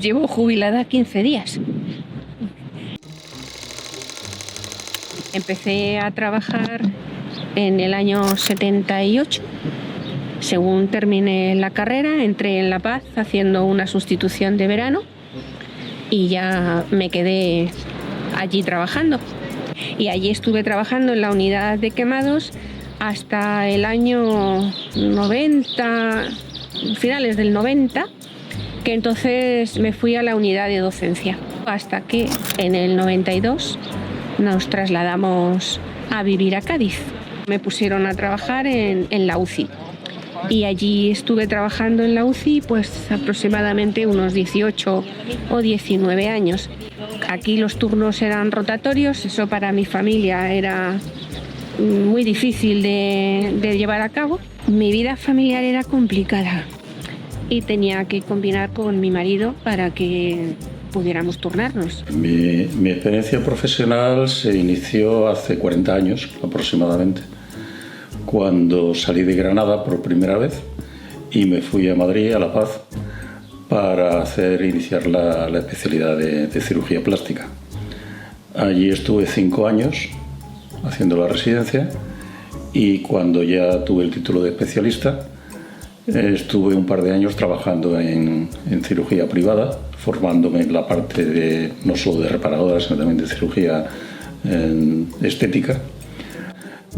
Llevo jubilada 15 días. Empecé a trabajar en el año 78. Según terminé la carrera, entré en La Paz haciendo una sustitución de verano y ya me quedé allí trabajando. Y allí estuve trabajando en la unidad de quemados hasta el año 90, finales del 90, que entonces me fui a la unidad de docencia. Hasta que en el 92 nos trasladamos a vivir a Cádiz. Me pusieron a trabajar en la UCI. Y allí estuve trabajando en la UCI pues aproximadamente unos 18 o 19 años. Aquí los turnos eran rotatorios, eso para mi familia era muy difícil de llevar a cabo. Mi vida familiar era complicada y tenía que combinar con mi marido para que pudiéramos turnarnos. Mi experiencia profesional se inició hace 40 años aproximadamente, cuando salí de Granada por primera vez y me fui a Madrid, a La Paz, para iniciar la especialidad de cirugía plástica. Allí estuve 5 años haciendo la residencia y cuando ya tuve el título de especialista estuve un par de años trabajando en cirugía privada, formándome en la parte no solo de reparadora, sino también de cirugía estética.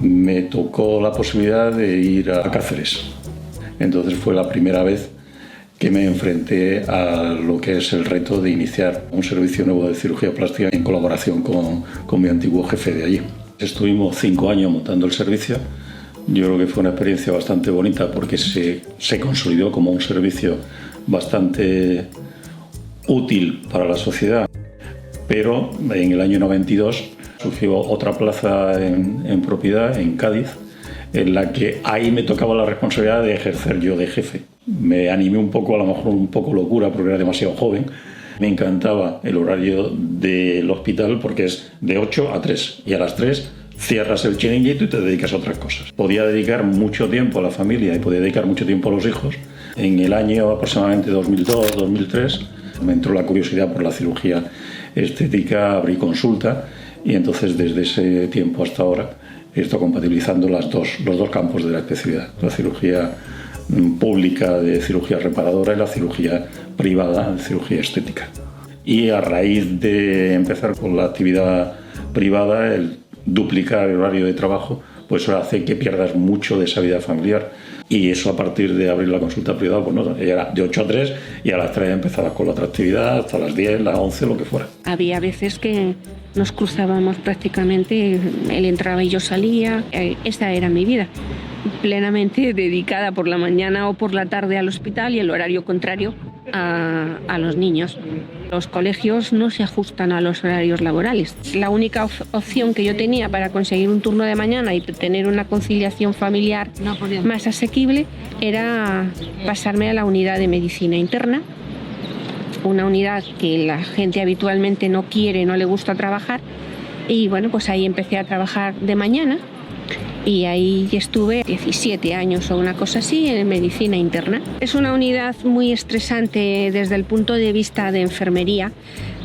Me tocó la posibilidad de ir a Cáceres. Entonces fue la primera vez que me enfrenté a lo que es el reto de iniciar un servicio nuevo de cirugía plástica en colaboración con mi antiguo jefe de allí. Estuvimos 5 años montando el servicio. Yo creo que fue una experiencia bastante bonita porque se consolidó como un servicio bastante útil para la sociedad. Pero en el año 92 surgió otra plaza en propiedad, en Cádiz, en la que ahí me tocaba la responsabilidad de ejercer yo de jefe. Me animé un poco, a lo mejor un poco locura, porque era demasiado joven. Me encantaba el horario del hospital porque es de 8 a 3 y a las 3 cierras el chiringuito y te dedicas a otras cosas. Podía dedicar mucho tiempo a la familia y podía dedicar mucho tiempo a los hijos. En el año aproximadamente 2002-2003 me entró la curiosidad por la cirugía estética, abrí consulta y entonces desde ese tiempo hasta ahora he estado compatibilizando los dos campos de la especialidad, la cirugía pública de cirugía reparadora y la cirugía privada de cirugía estética. Y a raíz de empezar con la actividad privada, el duplicar el horario de trabajo, pues eso hace que pierdas mucho de esa vida familiar. Y eso a partir de abrir la consulta privada, pues no, era de 8 a 3 y a las 3 empezabas con la otra actividad hasta las 10, las 11, lo que fuera. Había veces que nos cruzábamos prácticamente, él entraba y yo salía. Esa era mi vida, plenamente dedicada por la mañana o por la tarde al hospital y el horario contrario a los niños. Los colegios no se ajustan a los horarios laborales. La única opción que yo tenía para conseguir un turno de mañana y tener una conciliación familiar más asequible era pasarme a la unidad de medicina interna, una unidad que la gente habitualmente no quiere, no le gusta trabajar. Y bueno, pues ahí empecé a trabajar de mañana y ahí estuve 17 años o una cosa así en medicina interna. Es una unidad muy estresante desde el punto de vista de enfermería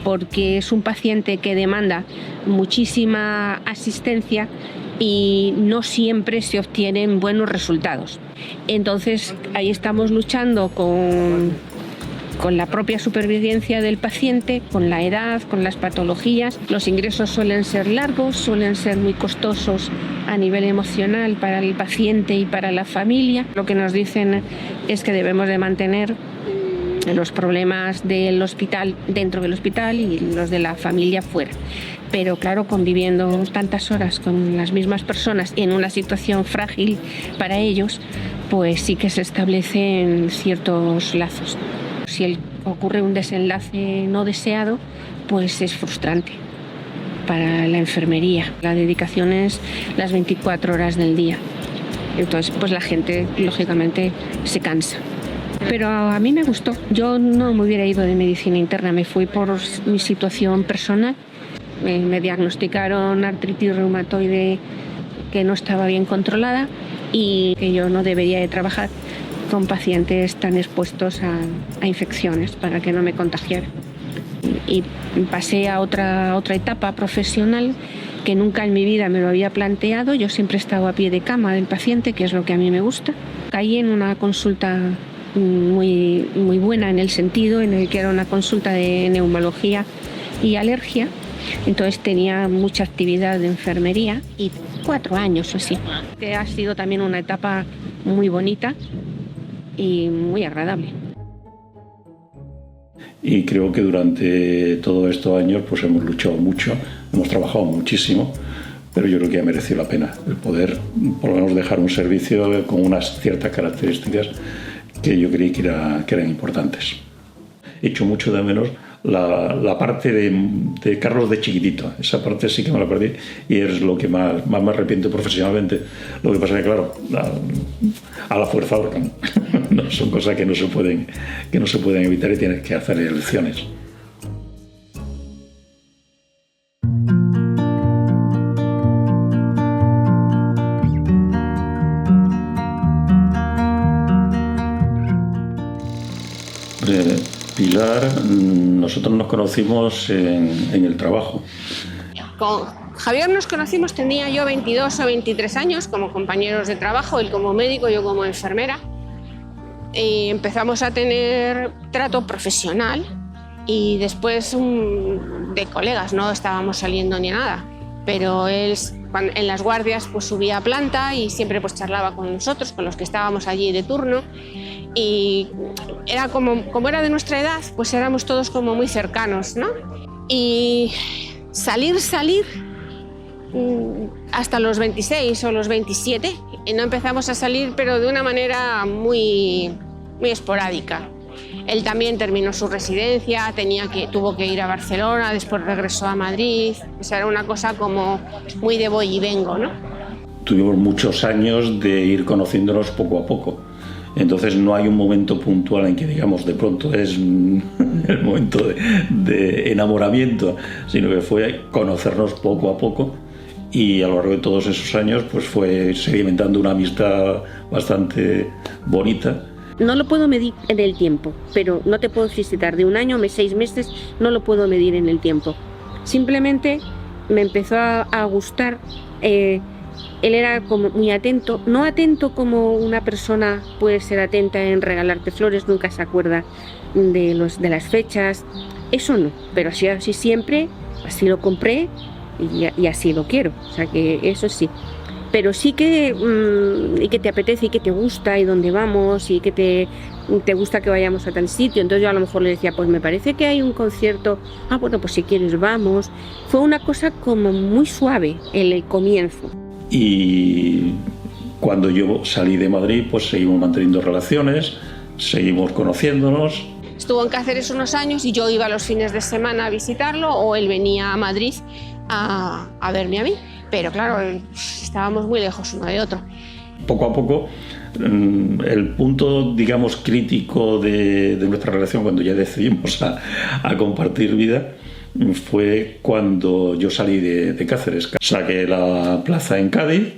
porque es un paciente que demanda muchísima asistencia y no siempre se obtienen buenos resultados. Entonces ahí estamos luchando con la propia supervivencia del paciente, con la edad, con las patologías. Los ingresos suelen ser largos, suelen ser muy costosos a nivel emocional para el paciente y para la familia. Lo que nos dicen es que debemos de mantener los problemas del hospital dentro del hospital y los de la familia fuera. Pero claro, conviviendo tantas horas con las mismas personas en una situación frágil para ellos, pues sí que se establecen ciertos lazos. Si ocurre un desenlace no deseado, pues es frustrante para la enfermería. La dedicación es las 24 horas del día. Entonces, pues la gente, lógicamente, se cansa. Pero a mí me gustó. Yo no me hubiera ido de medicina interna, me fui por mi situación personal. Me diagnosticaron artritis reumatoide que no estaba bien controlada y que yo no debería de trabajar con pacientes tan expuestos a infecciones para que no me contagiara. Y pasé a otra etapa profesional que nunca en mi vida me lo había planteado. Yo siempre he estado a pie de cama del paciente, que es lo que a mí me gusta. Caí en una consulta muy, muy buena en el sentido en el que era una consulta de neumología y alergia. Entonces tenía mucha actividad de enfermería y 4 años o así. Que ha sido también una etapa muy bonita y muy agradable. Y creo que durante todos estos años pues hemos luchado mucho, hemos trabajado muchísimo, pero yo creo que ha merecido la pena el poder por lo menos dejar un servicio con unas ciertas características que yo creí que eran importantes. He hecho mucho de menos la parte de Carlos de chiquitito. Esa parte sí que me la perdí y es lo que más me arrepiento profesionalmente. Lo que pasa es que, claro, a la fuerza ahorcan. No, son cosas que no se pueden evitar y tienes que hacer elecciones. Pilar, nosotros nos conocimos en el trabajo. Con Javier nos conocimos, tenía yo 22 o 23 años como compañeros de trabajo, él como médico, yo como enfermera. Y empezamos a tener trato profesional y después de colegas, no estábamos saliendo ni nada. Pero él en las guardias pues subía a planta y siempre pues charlaba con nosotros, con los que estábamos allí de turno. Y era como era de nuestra edad, pues éramos todos como muy cercanos, ¿no? Y salir hasta los 26 o los 27, y no empezamos a salir, pero de una manera muy, muy esporádica. Él también terminó su residencia, tuvo que ir a Barcelona, después regresó a Madrid. O sea, era una cosa como muy de voy y vengo, ¿no? Tuvimos muchos años de ir conociéndonos poco a poco. Entonces no hay un momento puntual en que digamos de pronto es el momento de enamoramiento, sino que fue conocernos poco a poco y a lo largo de todos esos años pues fue sedimentando una amistad bastante bonita. No lo puedo medir en el tiempo, pero no te puedo decir si tardé 1 año, 6 meses, no lo puedo medir en el tiempo. Simplemente me empezó a gustar. Él era como muy atento, no atento como una persona puede ser atenta en regalarte flores, nunca se acuerda de las fechas, eso no, pero así siempre, así lo compré y así lo quiero, o sea que eso sí. Pero sí que te apetece y que te gusta y dónde vamos y que te gusta que vayamos a tal sitio. Entonces yo a lo mejor le decía, pues me parece que hay un concierto, bueno, pues si quieres vamos. Fue una cosa como muy suave en el comienzo. Y cuando yo salí de Madrid, pues seguimos manteniendo relaciones, seguimos conociéndonos. Estuvo en Cáceres unos años y yo iba los fines de semana a visitarlo o él venía a Madrid a verme a mí. Pero claro, estábamos muy lejos uno de otro. Poco a poco, el punto, digamos, crítico de nuestra relación, cuando ya decidimos a compartir vida, fue cuando yo salí de Cáceres. Saqué la plaza en Cádiz,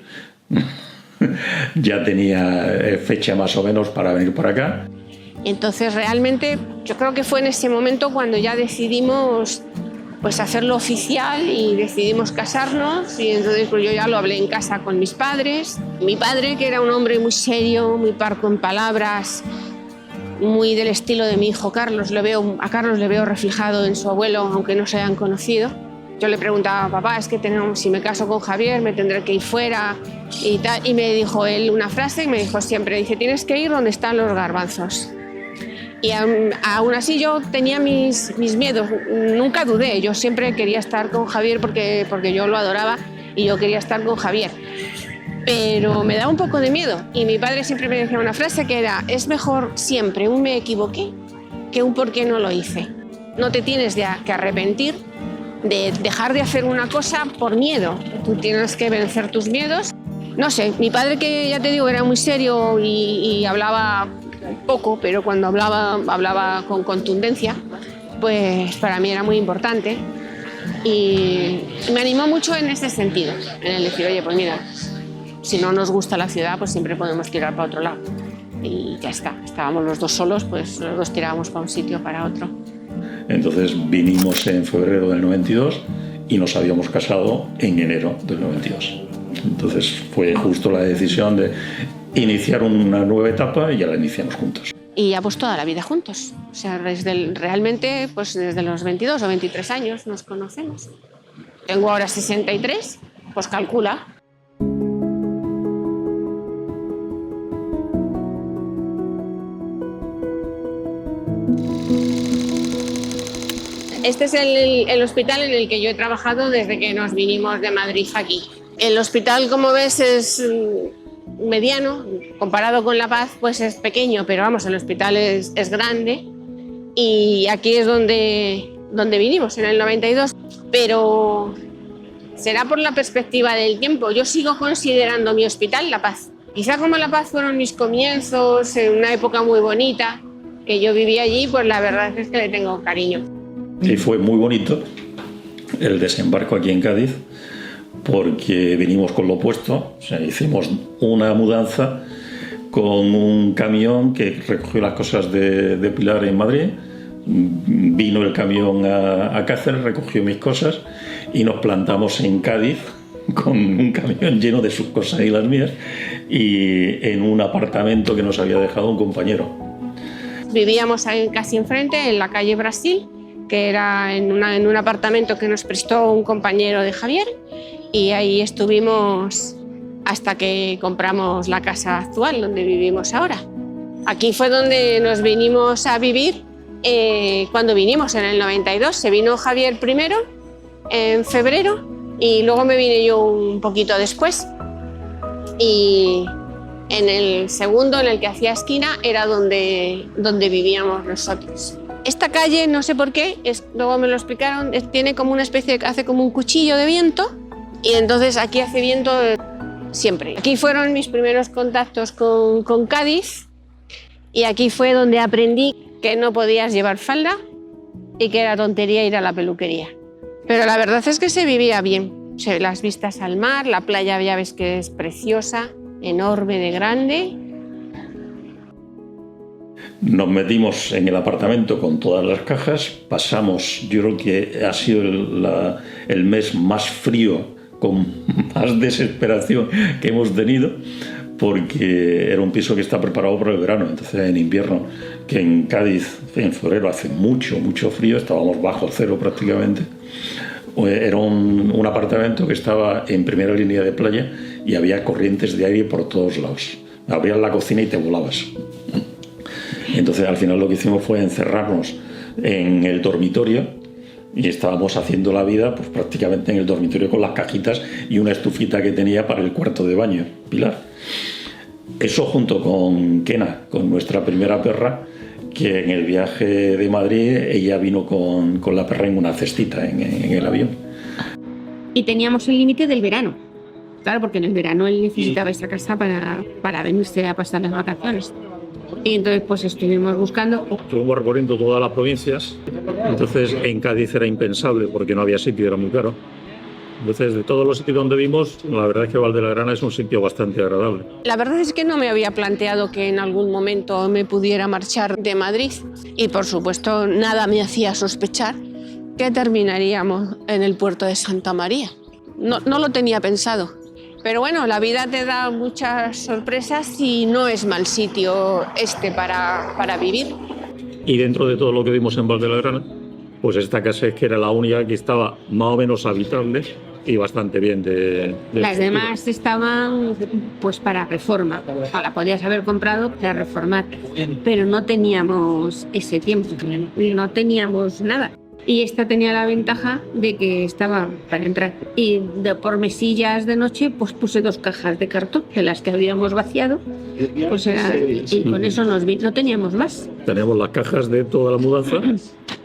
ya tenía fecha más o menos para venir por acá. Entonces realmente yo creo que fue en ese momento cuando ya decidimos pues hacerlo oficial y decidimos casarnos, y entonces pues yo ya lo hablé en casa con mis padres. Mi padre, que era un hombre muy serio, muy parco en palabras, muy del estilo de mi hijo Carlos, a Carlos le veo reflejado en su abuelo, aunque no se hayan conocido. Yo le preguntaba, papá, es que si me caso con Javier me tendré que ir fuera y tal, y me dijo él una frase y me dijo siempre, dice, tienes que ir donde están los garbanzos. Y aún así yo tenía mis miedos, nunca dudé, yo siempre quería estar con Javier porque yo lo adoraba y yo quería estar con Javier. Pero me da un poco de miedo y mi padre siempre me decía una frase que era, es mejor siempre un me equivoqué que un por qué no lo hice. No te tienes que arrepentir de dejar de hacer una cosa por miedo, tú tienes que vencer tus miedos. No sé, mi padre, que ya te digo era muy serio y hablaba poco, pero cuando hablaba con contundencia, pues para mí era muy importante y me animó mucho en ese sentido, en el decir, oye, pues mira, si no nos gusta la ciudad, pues siempre podemos tirar para otro lado. y ya está. Estábamos los dos solos, pues los dos tirábamos para un sitio o para otro. Entonces vinimos en febrero del 92 y nos habíamos casado en enero del 92. Entonces fue justo la decisión de iniciar una nueva etapa y ya la iniciamos juntos. Y ya pues toda la vida juntos. O sea, realmente pues desde los 22 o 23 años nos conocemos. Tengo ahora 63, pues calcula. Este es el hospital en el que yo he trabajado desde que nos vinimos de Madrid aquí. El hospital, como ves, es mediano, comparado con La Paz, pues es pequeño, pero vamos, el hospital es grande y aquí es donde vinimos, en el 92. Pero será por la perspectiva del tiempo. Yo sigo considerando mi hospital La Paz. Quizá como La Paz fueron mis comienzos, en una época muy bonita que yo viví allí, pues la verdad es que le tengo cariño. Y fue muy bonito el desembarco aquí en Cádiz, porque vinimos con lo opuesto. O sea, hicimos una mudanza con un camión que recogió las cosas de Pilar en Madrid. Vino el camión a Cáceres, recogió mis cosas y nos plantamos en Cádiz con un camión lleno de sus cosas y las mías, y en un apartamento que nos había dejado un compañero. Vivíamos ahí casi enfrente, en la calle Brasil, que era en un apartamento que nos prestó un compañero de Javier, y ahí estuvimos hasta que compramos la casa actual donde vivimos ahora. Aquí fue donde nos vinimos a vivir cuando vinimos en el 92. Se vino Javier primero, en febrero, y luego me vine yo un poquito después. Y en el segundo, en el que hacía esquina, era donde vivíamos nosotros. Esta calle, no sé por qué, luego me lo explicaron, tiene como una especie hace como un cuchillo de viento, y entonces aquí hace viento siempre. Aquí fueron mis primeros contactos con Cádiz, y aquí fue donde aprendí que no podías llevar falda y que era tontería ir a la peluquería. Pero la verdad es que se vivía bien. Las vistas al mar, la playa ya ves que es preciosa, enorme de grande. Nos metimos en el apartamento con todas las cajas, pasamos, yo creo que ha sido el mes más frío, con más desesperación que hemos tenido, porque era un piso que está preparado para el verano. Entonces en invierno, que en Cádiz en febrero hace mucho frío, estábamos bajo cero prácticamente. Era un apartamento que estaba en primera línea de playa y había corrientes de aire por todos lados. Abrías la cocina y te volabas. Entonces al final lo que hicimos fue encerrarnos en el dormitorio y estábamos haciendo la vida pues prácticamente en el dormitorio con las cajitas y una estufita que tenía para el cuarto de baño, Pilar. Eso junto con Kena, con nuestra primera perra, que en el viaje de Madrid ella vino con la perra en una cestita en el avión. Y teníamos el límite del verano. Claro, porque en el verano él necesitaba esa casa para venirse a pasar las vacaciones. Y entonces pues estuvimos buscando. Estuvimos recorriendo todas las provincias. Entonces en Cádiz era impensable porque no había sitio, era muy caro. Entonces de todos los sitios donde vimos, la verdad es que Valdelarana es un sitio bastante agradable. La verdad es que no me había planteado que en algún momento me pudiera marchar de Madrid. Y por supuesto nada me hacía sospechar que terminaríamos en el puerto de Santa María. No lo tenía pensado. Pero bueno, la vida te da muchas sorpresas y no es mal sitio para vivir. Y dentro de todo lo que vimos en Valdelarana, pues esta casa es que era la única que estaba más o menos habitable y bastante bien de Las demás estaban pues para reforma. La podías haber comprado para reformar, pero no teníamos ese tiempo, no teníamos nada. Y esta tenía la ventaja de que estaba para entrar. Y por mesillas de noche pues puse 2 cajas de cartón, de las que habíamos vaciado. Pues y con eso no teníamos más. Tenemos las cajas de toda la mudanza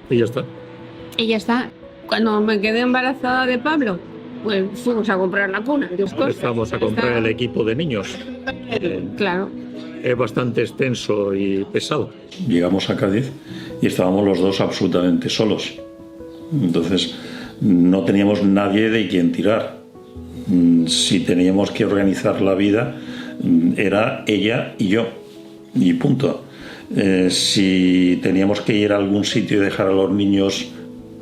y ya está. Y ya está. Cuando me quedé embarazada de Pablo, pues fuimos a comprar la cuna. Empezamos a comprar el equipo de niños. Claro. Es bastante extenso y pesado. Llegamos a Cádiz y estábamos los dos absolutamente solos. Entonces no teníamos nadie de quien tirar. Si teníamos que organizar la vida, era ella y yo. y punto. Si teníamos que ir a algún sitio y dejar a los niños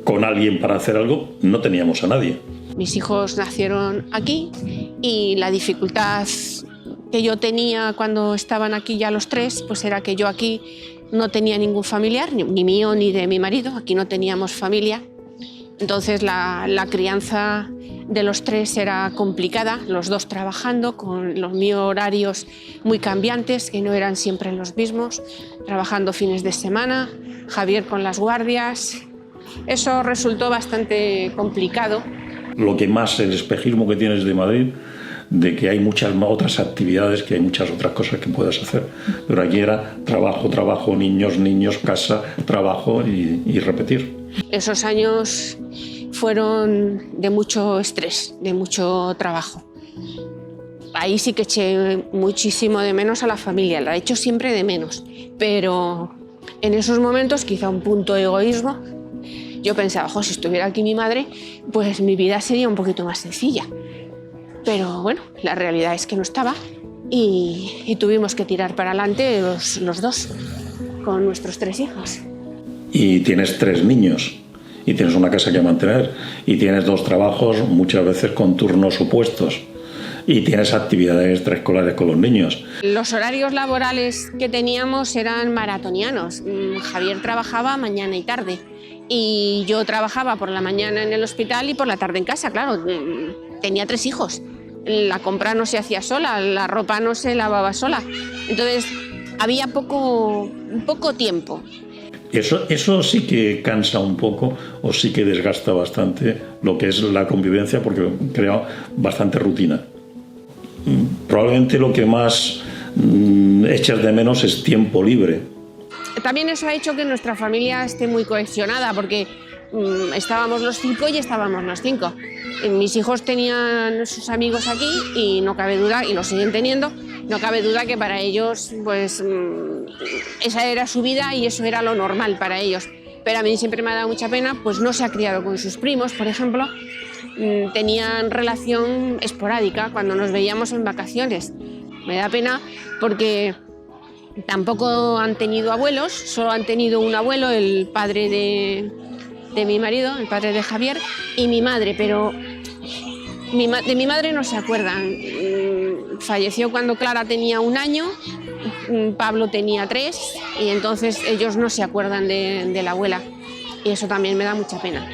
con alguien para hacer algo, no teníamos a nadie. Mis hijos nacieron aquí y la dificultad que yo tenía cuando estaban aquí ya los tres, pues era que yo aquí no tenía ningún familiar, ni mío ni de mi marido, aquí no teníamos familia. Entonces la crianza de los tres era complicada, los dos trabajando, con los míos horarios muy cambiantes, que no eran siempre los mismos, trabajando fines de semana, Javier con las guardias. Eso resultó bastante complicado. Lo que más, el espejismo que tienes de Madrid, de que hay muchas otras actividades, que hay muchas otras cosas que puedes hacer. Pero aquí era trabajo, trabajo, niños, niños, casa, trabajo y repetir. Esos años fueron de mucho estrés, de mucho trabajo. Ahí sí que eché muchísimo de menos a la familia, la he hecho siempre de menos. Pero en esos momentos, quizá un punto de egoísmo, yo pensaba, si estuviera aquí mi madre, pues mi vida sería un poquito más sencilla. Pero bueno, la realidad es que no estaba y tuvimos que tirar para adelante los dos, con nuestros tres hijos. Y tienes tres niños, y tienes una casa que mantener, y tienes dos trabajos, muchas veces con turnos opuestos, y tienes actividades extraescolares con los niños. Los horarios laborales que teníamos eran maratonianos. Javier trabajaba mañana y tarde, y yo trabajaba por la mañana en el hospital y por la tarde en casa, claro. Tenía tres hijos. La compra no se hacía sola, la ropa no se lavaba sola. Entonces había poco tiempo. Eso sí que cansa un poco o sí que desgasta bastante lo que es la convivencia, porque crea bastante rutina. Probablemente lo que más echas de menos es tiempo libre. También eso ha hecho que nuestra familia esté muy cohesionada, porque estábamos los cinco y estábamos los cinco. Mis hijos tenían sus amigos aquí y no cabe duda, y lo siguen teniendo, no cabe duda que para ellos pues esa era su vida y eso era lo normal para ellos. Pero a mí siempre me ha dado mucha pena, pues no se ha criado con sus primos, por ejemplo. Tenían relación esporádica cuando nos veíamos en vacaciones. Me da pena porque tampoco han tenido abuelos, solo han tenido un abuelo, el padre de mi marido, el padre de Javier, y mi madre, pero de mi madre no se acuerdan. Falleció cuando Clara tenía 1 año, Pablo tenía 3, y entonces ellos no se acuerdan de la abuela, y eso también me da mucha pena.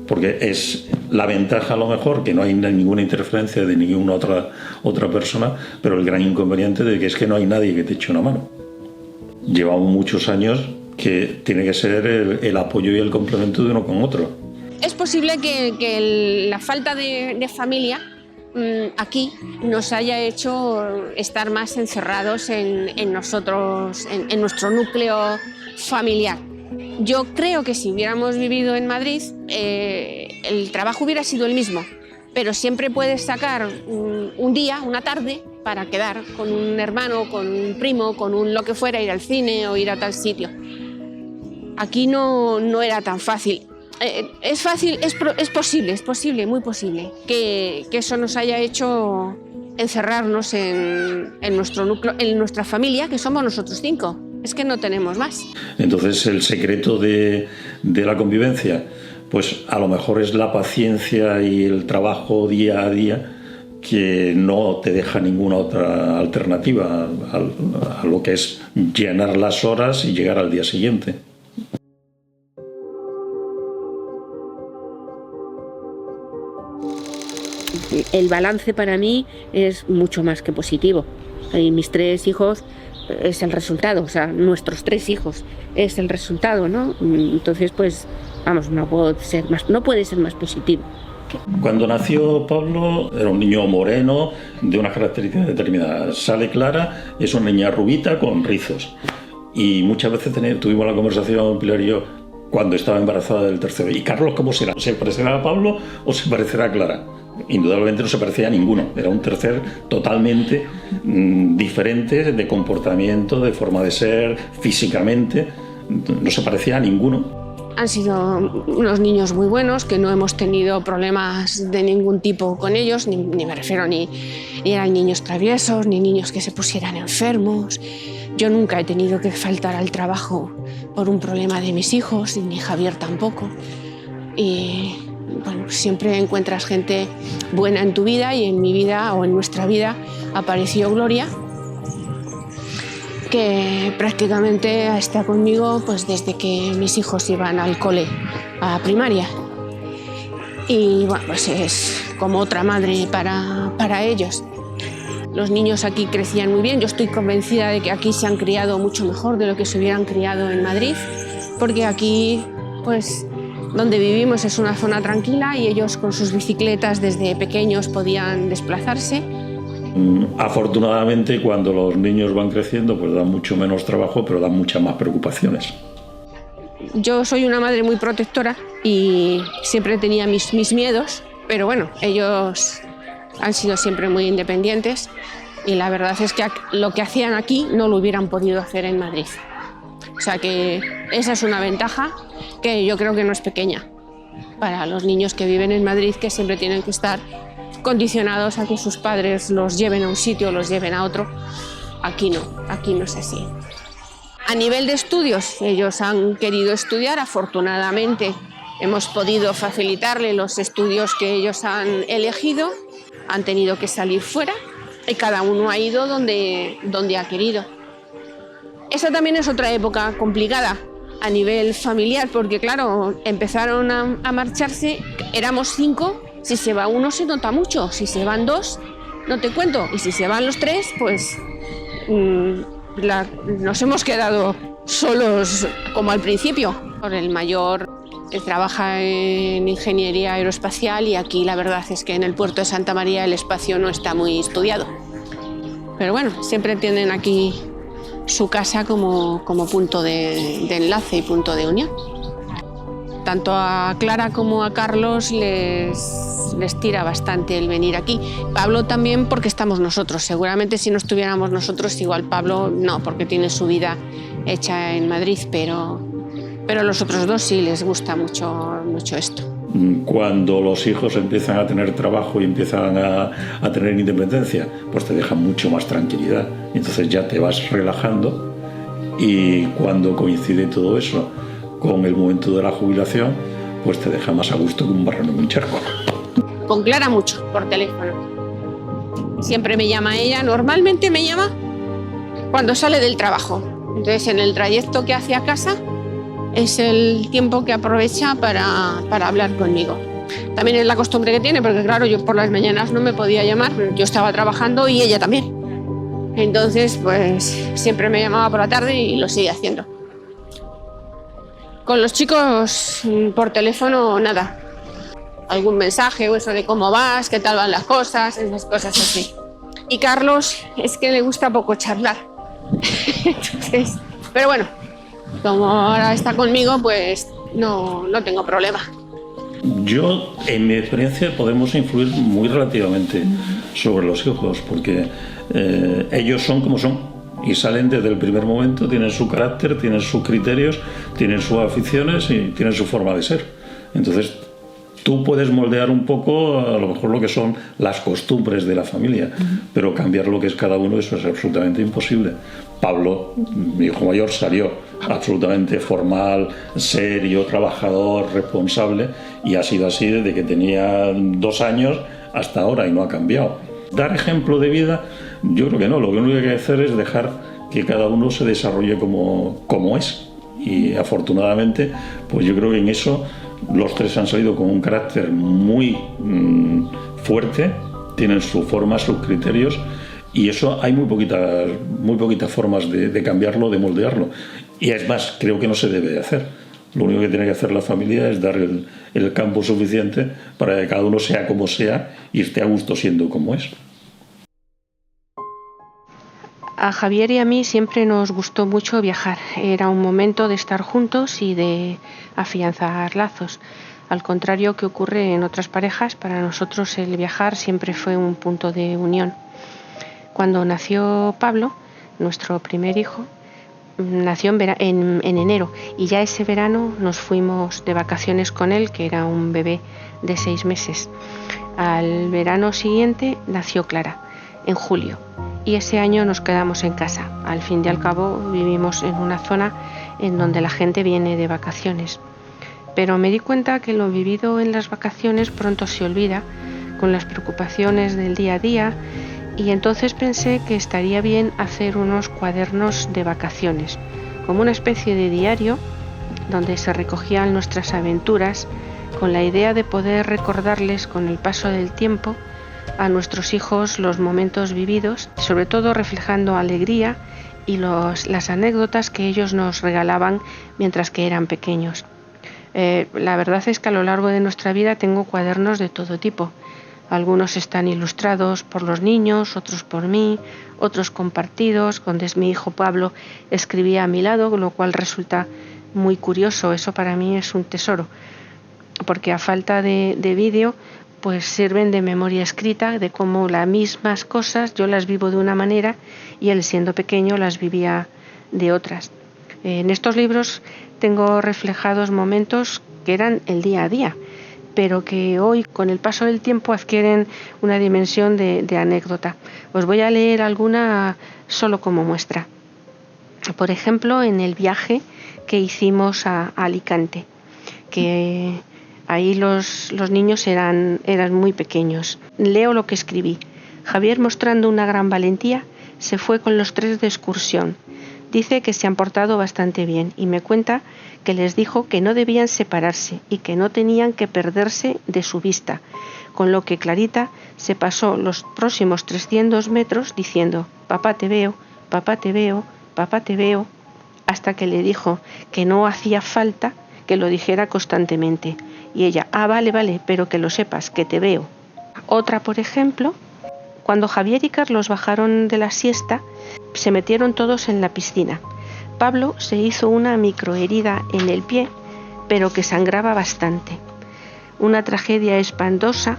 Porque es la ventaja a lo mejor que no hay ninguna interferencia de ninguna otra persona, pero el gran inconveniente de que es que no hay nadie que te eche una mano. Llevamos muchos años que tiene que ser el apoyo y el complemento de uno con otro. Es posible que la falta de familia aquí nos haya hecho estar más encerrados en nosotros, en nuestro núcleo familiar. Yo creo que si hubiéramos vivido en Madrid, el trabajo hubiera sido el mismo, pero siempre puedes sacar un día, una tarde, para quedar con un hermano, con un primo, con un lo que fuera, ir al cine o ir a tal sitio. Aquí no era tan fácil. Es fácil, es posible, muy posible, que eso nos haya hecho encerrarnos en nuestro núcleo, en nuestra familia, que somos nosotros 5. Es que no tenemos más. Entonces el secreto de la convivencia, pues a lo mejor es la paciencia y el trabajo día a día, que no te deja ninguna otra alternativa a lo que es llenar las horas y llegar al día siguiente. El balance para mí es mucho más que positivo. Y mis 3 hijos es el resultado, o sea, nuestros 3 hijos es el resultado, ¿no? Entonces, pues, vamos, no puede ser más positivo. Cuando nació Pablo era un niño moreno de unas características determinadas. Sale Clara, es una niña rubita con rizos. Y muchas veces tuvimos la conversación, Pilar y yo, cuando estaba embarazada del tercero. ¿Y Carlos cómo será? ¿Se parecerá a Pablo o se parecerá a Clara? Indudablemente no se parecía a ninguno. Era un tercer totalmente diferente de comportamiento, de forma de ser, físicamente. No se parecía a ninguno. Han sido unos niños muy buenos, que no hemos tenido problemas de ningún tipo con ellos, ni me refiero ni eran niños traviesos, ni niños que se pusieran enfermos, Yo nunca he tenido que faltar al trabajo por un problema de mis hijos, ni Javier tampoco. Y bueno, siempre encuentras gente buena en tu vida, y en mi vida o en nuestra vida apareció Gloria, que prácticamente está conmigo pues desde que mis hijos iban al cole, a primaria. Y bueno, pues es como otra madre para ellos. Los niños aquí crecían muy bien. Yo estoy convencida de que aquí se han criado mucho mejor de lo que se hubieran criado en Madrid, porque aquí, pues, donde vivimos es una zona tranquila y ellos con sus bicicletas desde pequeños podían desplazarse. Afortunadamente, cuando los niños van creciendo, pues dan mucho menos trabajo, pero dan muchas más preocupaciones. Yo soy una madre muy protectora y siempre tenía mis miedos, pero bueno, ellos han sido siempre muy independientes y la verdad es que lo que hacían aquí no lo hubieran podido hacer en Madrid. O sea que esa es una ventaja que yo creo que no es pequeña para los niños que viven en Madrid, que siempre tienen que estar condicionados a que sus padres los lleven a un sitio o los lleven a otro. Aquí no es así. A nivel de estudios, ellos han querido estudiar. Afortunadamente hemos podido facilitarle los estudios que ellos han elegido. Han tenido que salir fuera y cada uno ha ido donde ha querido. Esa también es otra época complicada a nivel familiar, porque claro, empezaron a marcharse, éramos 5, si se va uno se nota mucho, si se van 2 no te cuento, y si se van los 3 pues nos hemos quedado solos como al principio. El mayor trabaja en ingeniería aeroespacial y aquí la verdad es que en el puerto de Santa María el espacio no está muy estudiado. Pero bueno, siempre tienen aquí su casa como punto de enlace y punto de unión. Tanto a Clara como a Carlos les tira bastante el venir aquí. Pablo también porque estamos nosotros. Seguramente si no estuviéramos nosotros, igual Pablo no, porque tiene su vida hecha en Madrid, pero los otros dos sí les gusta mucho esto. Cuando los hijos empiezan a tener trabajo y empiezan a tener independencia, pues te dejan mucho más tranquilidad. Entonces ya te vas relajando, y cuando coincide todo eso con el momento de la jubilación, pues te deja más a gusto que un barreno en un charco. Con Clara mucho, por teléfono. Siempre me llama ella, normalmente me llama cuando sale del trabajo. Entonces en el trayecto que hace a casa es el tiempo que aprovecha para hablar conmigo. También es la costumbre que tiene, porque claro, yo por las mañanas no me podía llamar, pero yo estaba trabajando y ella también. Entonces, pues siempre me llamaba por la tarde y lo sigue haciendo. Con los chicos por teléfono nada. Algún mensaje o eso de cómo vas, qué tal van las cosas, esas cosas así. Y Carlos es que le gusta poco charlar. Entonces, pero bueno, como ahora está conmigo, pues no tengo problema. Yo, en mi experiencia, podemos influir muy relativamente sobre los hijos, porque ellos son como son y salen desde el primer momento, tienen su carácter, tienen sus criterios, tienen sus aficiones y tienen su forma de ser. Entonces, tú puedes moldear un poco a lo mejor lo que son las costumbres de la familia, pero cambiar lo que es cada uno, eso es absolutamente imposible. Pablo, mi hijo mayor, salió absolutamente formal, serio, trabajador, responsable, y ha sido así desde que tenía 2 años hasta ahora y no ha cambiado. Dar ejemplo de vida, yo creo que no. Lo único que hay que hacer es dejar que cada uno se desarrolle como es. Y afortunadamente, pues yo creo que en eso los 3 han salido con un carácter muy fuerte, tienen su forma, sus criterios, y eso hay muy poquitas formas de cambiarlo, de moldearlo. Y es más, creo que no se debe de hacer. Lo único que tiene que hacer la familia es dar el campo suficiente para que cada uno sea como sea y esté a gusto siendo como es. A Javier y a mí siempre nos gustó mucho viajar. Era un momento de estar juntos y de afianzar lazos. Al contrario que ocurre en otras parejas, para nosotros el viajar siempre fue un punto de unión. Cuando nació Pablo, nuestro primer hijo, nació en enero, y ya ese verano nos fuimos de vacaciones con él, que era un bebé de 6 meses. Al verano siguiente nació Clara, en julio. y ese año nos quedamos en casa. Al fin y al cabo vivimos en una zona en donde la gente viene de vacaciones. Pero me di cuenta que lo vivido en las vacaciones pronto se olvida con las preocupaciones del día a día, y entonces pensé que estaría bien hacer unos cuadernos de vacaciones, como una especie de diario donde se recogían nuestras aventuras, con la idea de poder recordarles con el paso del tiempo a nuestros hijos los momentos vividos, sobre todo reflejando alegría y las anécdotas que ellos nos regalaban mientras que eran pequeños. La verdad es que a lo largo de nuestra vida tengo cuadernos de todo tipo. Algunos están ilustrados por los niños, otros por mí, otros compartidos, donde mi hijo Pablo escribía a mi lado, lo cual resulta muy curioso. Eso para mí es un tesoro, porque a falta de vídeo, pues sirven de memoria escrita de cómo las mismas cosas yo las vivo de una manera y él, siendo pequeño, las vivía de otras. En estos libros tengo reflejados momentos que eran el día a día, pero que hoy, con el paso del tiempo, adquieren una dimensión de anécdota. Os voy a leer alguna solo como muestra. Por ejemplo, en el viaje que hicimos a Alicante, que ahí los niños eran muy pequeños. Leo lo que escribí. Javier, mostrando una gran valentía, se fue con los 3 de excursión. Dice que se han portado bastante bien y me cuenta que les dijo que no debían separarse y que no tenían que perderse de su vista, con lo que Clarita se pasó los próximos 300 metros diciendo: papá te veo, papá te veo, papá te veo, hasta que le dijo que no hacía falta que lo dijera constantemente. Y ella: vale, pero que lo sepas, que te veo. Otra, por ejemplo, cuando Javier y Carlos bajaron de la siesta, se metieron todos en la piscina. Pablo se hizo una microherida en el pie, pero que sangraba bastante. Una tragedia espantosa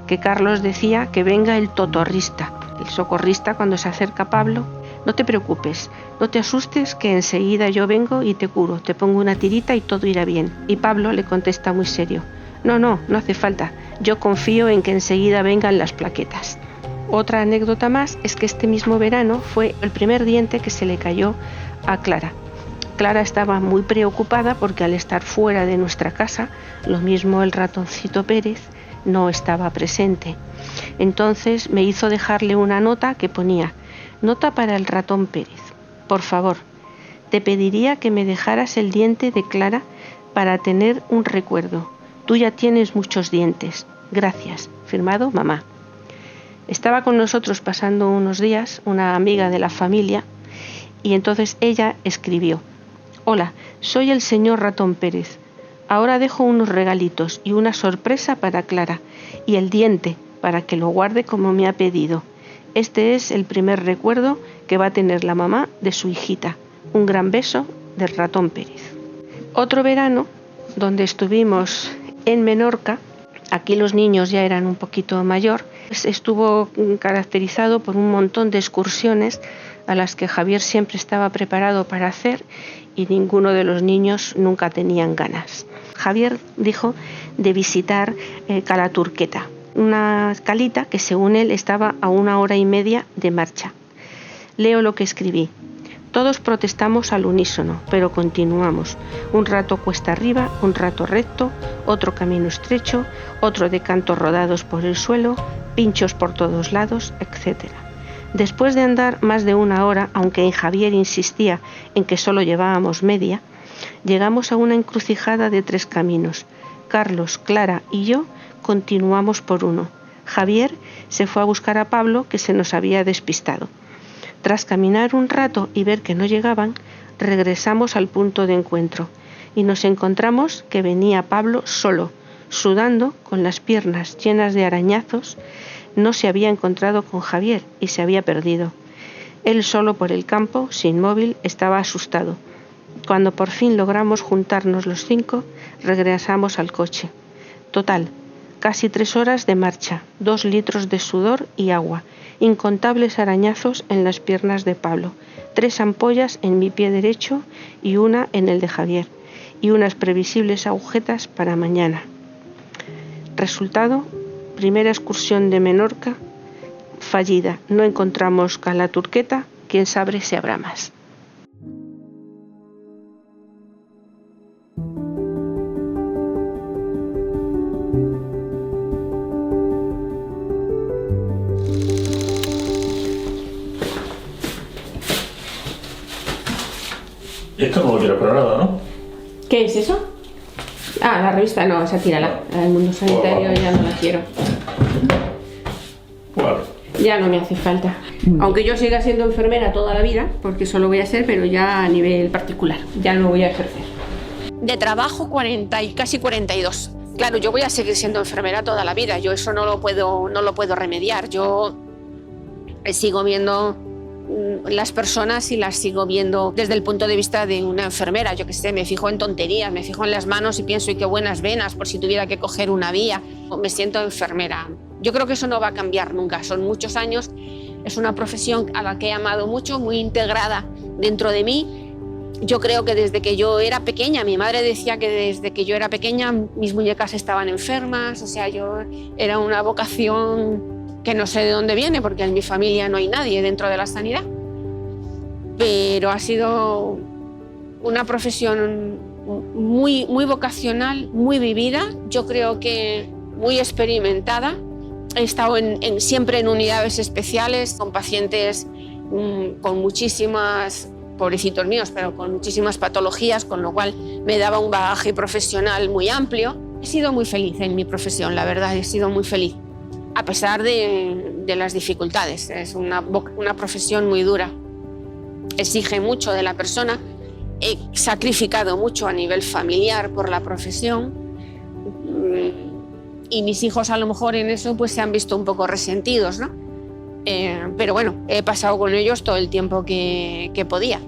que Carlos decía que venga el totorrista, el socorrista, cuando se acerca a Pablo. No te preocupes, no te asustes, que enseguida yo vengo y te curo, te pongo una tirita y todo irá bien. Y Pablo le contesta muy serio: no hace falta, yo confío en que enseguida vengan las plaquetas. Otra anécdota más es que este mismo verano fue el primer diente que se le cayó a Clara. Clara estaba muy preocupada porque al estar fuera de nuestra casa, lo mismo el ratoncito Pérez no estaba presente. Entonces me hizo dejarle una nota que ponía: nota para el ratón Pérez. Por favor, te pediría que me dejaras el diente de Clara para tener un recuerdo. Tú ya tienes muchos dientes. Gracias. Firmado mamá. Estaba con nosotros pasando unos días una amiga de la familia y entonces ella escribió: hola, soy el señor ratón Pérez. Ahora dejo unos regalitos y una sorpresa para Clara y el diente para que lo guarde como me ha pedido. Este es el primer recuerdo que va a tener la mamá de su hijita. Un gran beso del ratón Pérez. Otro verano, donde estuvimos en Menorca, aquí los niños ya eran un poquito mayor, estuvo caracterizado por un montón de excursiones a las que Javier siempre estaba preparado para hacer y ninguno de los niños nunca tenían ganas. Javier dijo de visitar Cala Turqueta, una calita que según él estaba a 1 hora y media de marcha. Leo lo que escribí. Todos protestamos al unísono, pero continuamos. Un rato cuesta arriba, un rato recto, otro camino estrecho, otro de cantos rodados por el suelo, pinchos por todos lados, etc. Después de andar más de 1 hora, aunque Javier insistía en que solo llevábamos media, llegamos a una encrucijada de 3 caminos. Carlos, Clara y yo continuamos por uno. Javier se fue a buscar a Pablo, que se nos había despistado. Tras caminar un rato y ver que no llegaban, regresamos al punto de encuentro y nos encontramos que venía Pablo solo, sudando, con las piernas llenas de arañazos. No se había encontrado con Javier y se había perdido. Él solo por el campo, sin móvil, estaba asustado. Cuando por fin logramos juntarnos los 5, regresamos al coche. Total, casi 3 horas de marcha, 2 litros de sudor y agua, incontables arañazos en las piernas de Pablo, 3 ampollas en mi pie derecho y una en el de Javier, y unas previsibles agujetas para mañana. Resultado: primera excursión de Menorca fallida. No encontramos cala turqueta, quién sabe si habrá más. Esto no lo quiero para nada, ¿no? ¿Qué es eso? Ah, la revista no, esa tírala. El mundo sanitario ya no la quiero. Bueno. Ya no me hace falta. Aunque yo siga siendo enfermera toda la vida, porque eso lo voy a ser, pero ya a nivel particular, ya no voy a ejercer. De trabajo 40 y casi 42. Claro, yo voy a seguir siendo enfermera toda la vida, yo eso no lo puedo remediar. Yo sigo viendo las personas y las sigo viendo desde el punto de vista de una enfermera. Yo qué sé, me fijo en tonterías, me fijo en las manos y pienso, y qué buenas venas, por si tuviera que coger una vía. Me siento enfermera. Yo creo que eso no va a cambiar nunca. Son muchos años, es una profesión a la que he amado mucho, muy integrada dentro de mí. Yo creo que desde que yo era pequeña, mi madre decía que desde que yo era pequeña mis muñecas estaban enfermas, o sea, yo era una vocación que no sé de dónde viene, porque en mi familia no hay nadie dentro de la sanidad. Pero ha sido una profesión muy, muy vocacional, muy vivida, yo creo que muy experimentada. He estado siempre en unidades especiales con pacientes con muchísimas, pobrecitos míos, pero con muchísimas patologías, con lo cual me daba un bagaje profesional muy amplio. He sido muy feliz en mi profesión, la verdad, he sido muy feliz, a pesar de las dificultades. Es una profesión muy dura, exige mucho de la persona. He sacrificado mucho a nivel familiar por la profesión. Y mis hijos a lo mejor en eso pues se han visto un poco resentidos, ¿no? Pero bueno, he pasado con ellos todo el tiempo que podía.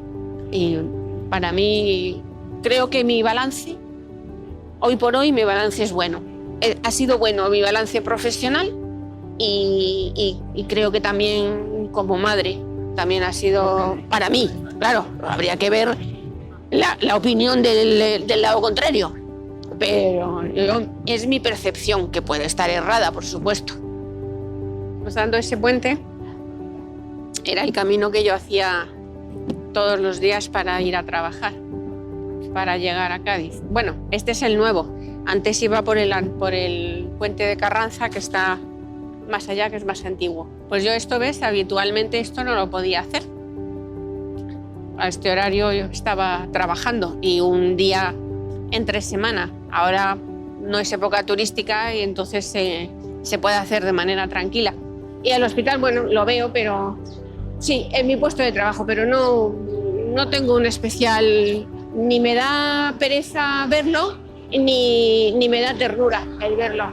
Y para mí, creo que mi balance, hoy por hoy mi balance es bueno. Ha sido bueno mi balance profesional y creo que también como madre también ha sido para mí. Claro, habría que ver la opinión del lado contrario. Pero es mi percepción, que puede estar errada, por supuesto. Pasando ese puente, era el camino que yo hacía todos los días para ir a trabajar, para llegar a Cádiz. Bueno, este es el nuevo. Antes iba por el puente de Carranza, que está más allá, que es más antiguo. Pues yo esto, ¿ves? Habitualmente esto no lo podía hacer. A este horario yo estaba trabajando y un día entre semana. Ahora no es época turística y entonces se puede hacer de manera tranquila. Y al hospital, bueno, lo veo, pero sí, es mi puesto de trabajo, pero no tengo un especial, ni me da pereza verlo, ni me da ternura el verlo.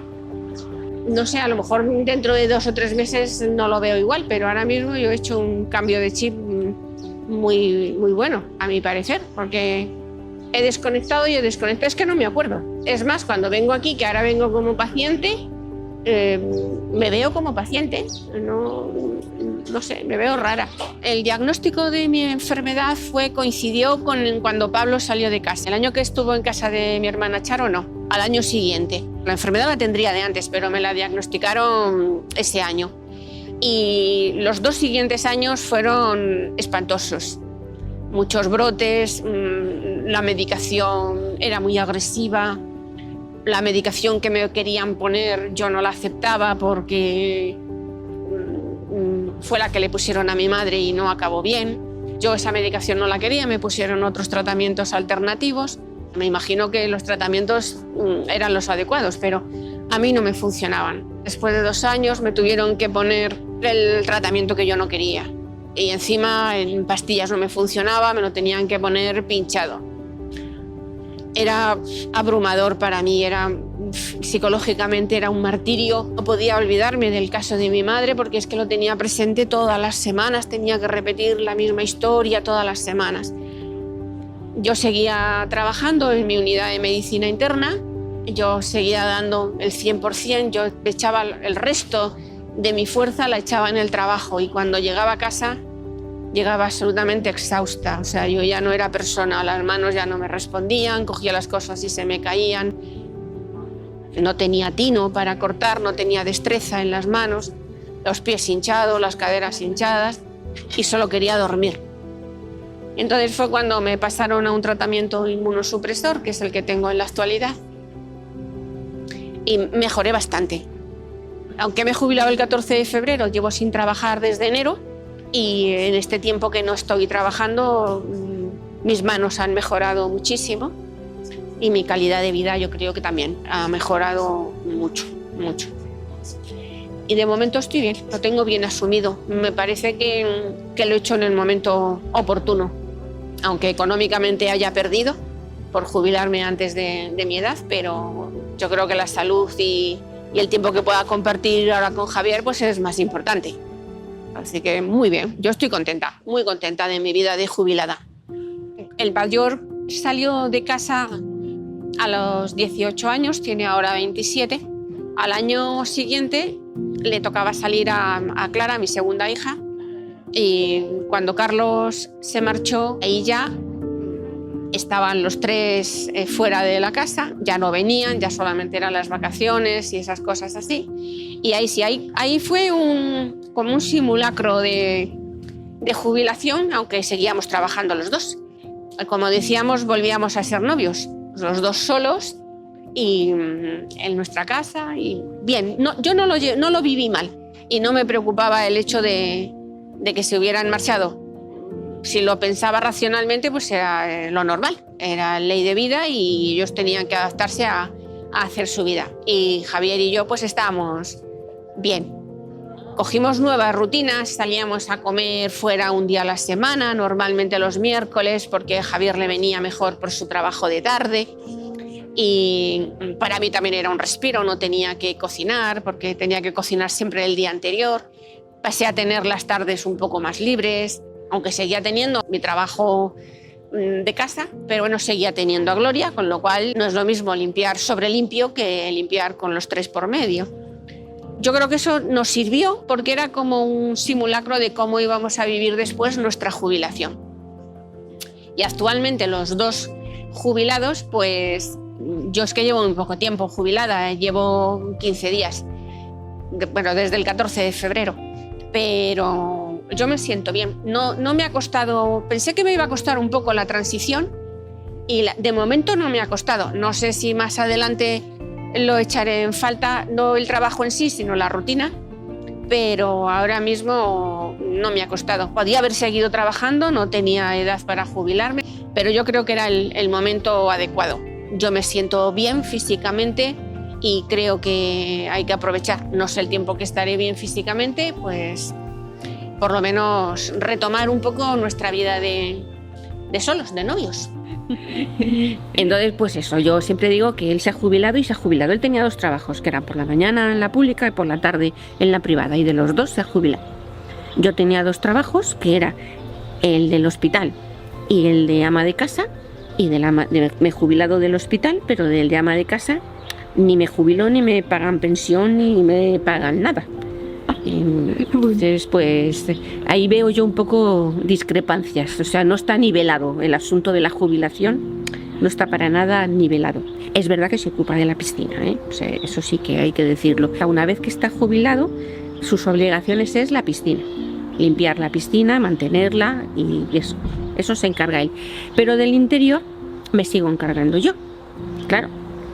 No sé, a lo mejor dentro de 2 o 3 meses no lo veo igual, pero ahora mismo yo he hecho un cambio de chip muy, muy bueno, a mi parecer, porque he desconectado y he desconectado. Es que no me acuerdo. Es más, cuando vengo aquí, que ahora vengo como paciente, me veo como paciente. No sé, me veo rara. El diagnóstico de mi enfermedad coincidió con cuando Pablo salió de casa. El año que estuvo en casa de mi hermana Charo, no. Al año siguiente. La enfermedad la tendría de antes, pero me la diagnosticaron ese año. Y los 2 siguientes años fueron espantosos. Muchos brotes, la medicación era muy agresiva, la medicación que me querían poner yo no la aceptaba porque fue la que le pusieron a mi madre y no acabó bien. Yo esa medicación no la quería, me pusieron otros tratamientos alternativos. Me imagino que los tratamientos eran los adecuados, pero a mí no me funcionaban. Después de 2 años me tuvieron que poner el tratamiento que yo no quería. Y encima en pastillas no me funcionaba, me lo tenían que poner pinchado. Era abrumador para mí, psicológicamente era un martirio. No podía olvidarme del caso de mi madre porque es que lo tenía presente todas las semanas, tenía que repetir la misma historia todas las semanas. Yo seguía trabajando en mi unidad de medicina interna, yo seguía dando el 100%, yo echaba el resto de mi fuerza, la echaba en el trabajo y cuando llegaba a casa llegaba absolutamente exhausta. O sea, yo ya no era persona, las manos ya no me respondían, cogía las cosas y se me caían. No tenía tino para cortar, no tenía destreza en las manos. los pies hinchados, las caderas hinchadas y solo quería dormir. Entonces fue cuando me pasaron a un tratamiento inmunosupresor, que es el que tengo en la actualidad, y mejoré bastante. Aunque me he jubilado el 14 de febrero, llevo sin trabajar desde enero y en este tiempo que no estoy trabajando, mis manos han mejorado muchísimo y mi calidad de vida yo creo que también ha mejorado mucho, mucho. Y de momento estoy bien, lo tengo bien asumido. Me parece que lo he hecho en el momento oportuno, aunque económicamente haya perdido por jubilarme antes de mi edad, pero yo creo que la salud y el tiempo que pueda compartir ahora con Javier pues es más importante. Así que muy bien, yo estoy contenta, muy contenta de mi vida de jubilada. El mayor salió de casa a los 18 años, tiene ahora 27. Al año siguiente le tocaba salir a Clara, mi segunda hija, y cuando Carlos se marchó, ahí ya estaban los tres fuera de la casa, ya no venían, ya solamente eran las vacaciones y esas cosas así. Y ahí sí, ahí fue como un simulacro de jubilación, aunque seguíamos trabajando los dos. Como decíamos, volvíamos a ser novios, los dos solos y en nuestra casa. Y bien, yo no lo viví mal y no me preocupaba el hecho de que se hubieran marchado. Si lo pensaba racionalmente, pues era lo normal, era ley de vida y ellos tenían que adaptarse a hacer su vida. Y Javier y yo pues estábamos bien. Cogimos nuevas rutinas, salíamos a comer fuera un día a la semana, normalmente los miércoles, porque a Javier le venía mejor por su trabajo de tarde. Y para mí también era un respiro, no tenía que cocinar, porque tenía que cocinar siempre el día anterior. Pasé a tener las tardes un poco más libres, aunque seguía teniendo mi trabajo de casa, pero bueno, seguía teniendo a Gloria, con lo cual no es lo mismo limpiar sobre limpio que limpiar con los tres por medio. Yo creo que eso nos sirvió porque era como un simulacro de cómo íbamos a vivir después nuestra jubilación. Y actualmente los dos jubilados, pues yo es que llevo muy poco tiempo jubilada, llevo 15 días, bueno, desde el 14 de febrero, pero yo me siento bien. No me ha costado, pensé que me iba a costar un poco la transición y de momento no me ha costado. No sé si más adelante lo echaré en falta, no el trabajo en sí, sino la rutina, pero ahora mismo no me ha costado. Podía haber seguido trabajando, no tenía edad para jubilarme, pero yo creo que era el momento adecuado. Yo me siento bien físicamente y creo que hay que aprovechar. No sé el tiempo que estaré bien físicamente, pues por lo menos retomar un poco nuestra vida de solos, de novios. Entonces, pues eso, yo siempre digo que él se ha jubilado y se ha jubilado. Él tenía dos trabajos, que eran por la mañana en la pública y por la tarde en la privada, y de los dos se ha jubilado. Yo tenía dos trabajos, que era el del hospital y el de ama de casa, y me he jubilado del hospital, pero del de ama de casa ni me jubilo, ni me pagan pensión, ni me pagan nada. Entonces, pues ahí veo yo un poco discrepancias, o sea, no está nivelado el asunto de la jubilación, no está para nada nivelado. Es verdad que se ocupa de la piscina, o sea, eso sí que hay que decirlo. Una vez que está jubilado, sus obligaciones es la piscina, limpiar la piscina, mantenerla y eso se encarga él. Pero del interior me sigo encargando yo, claro.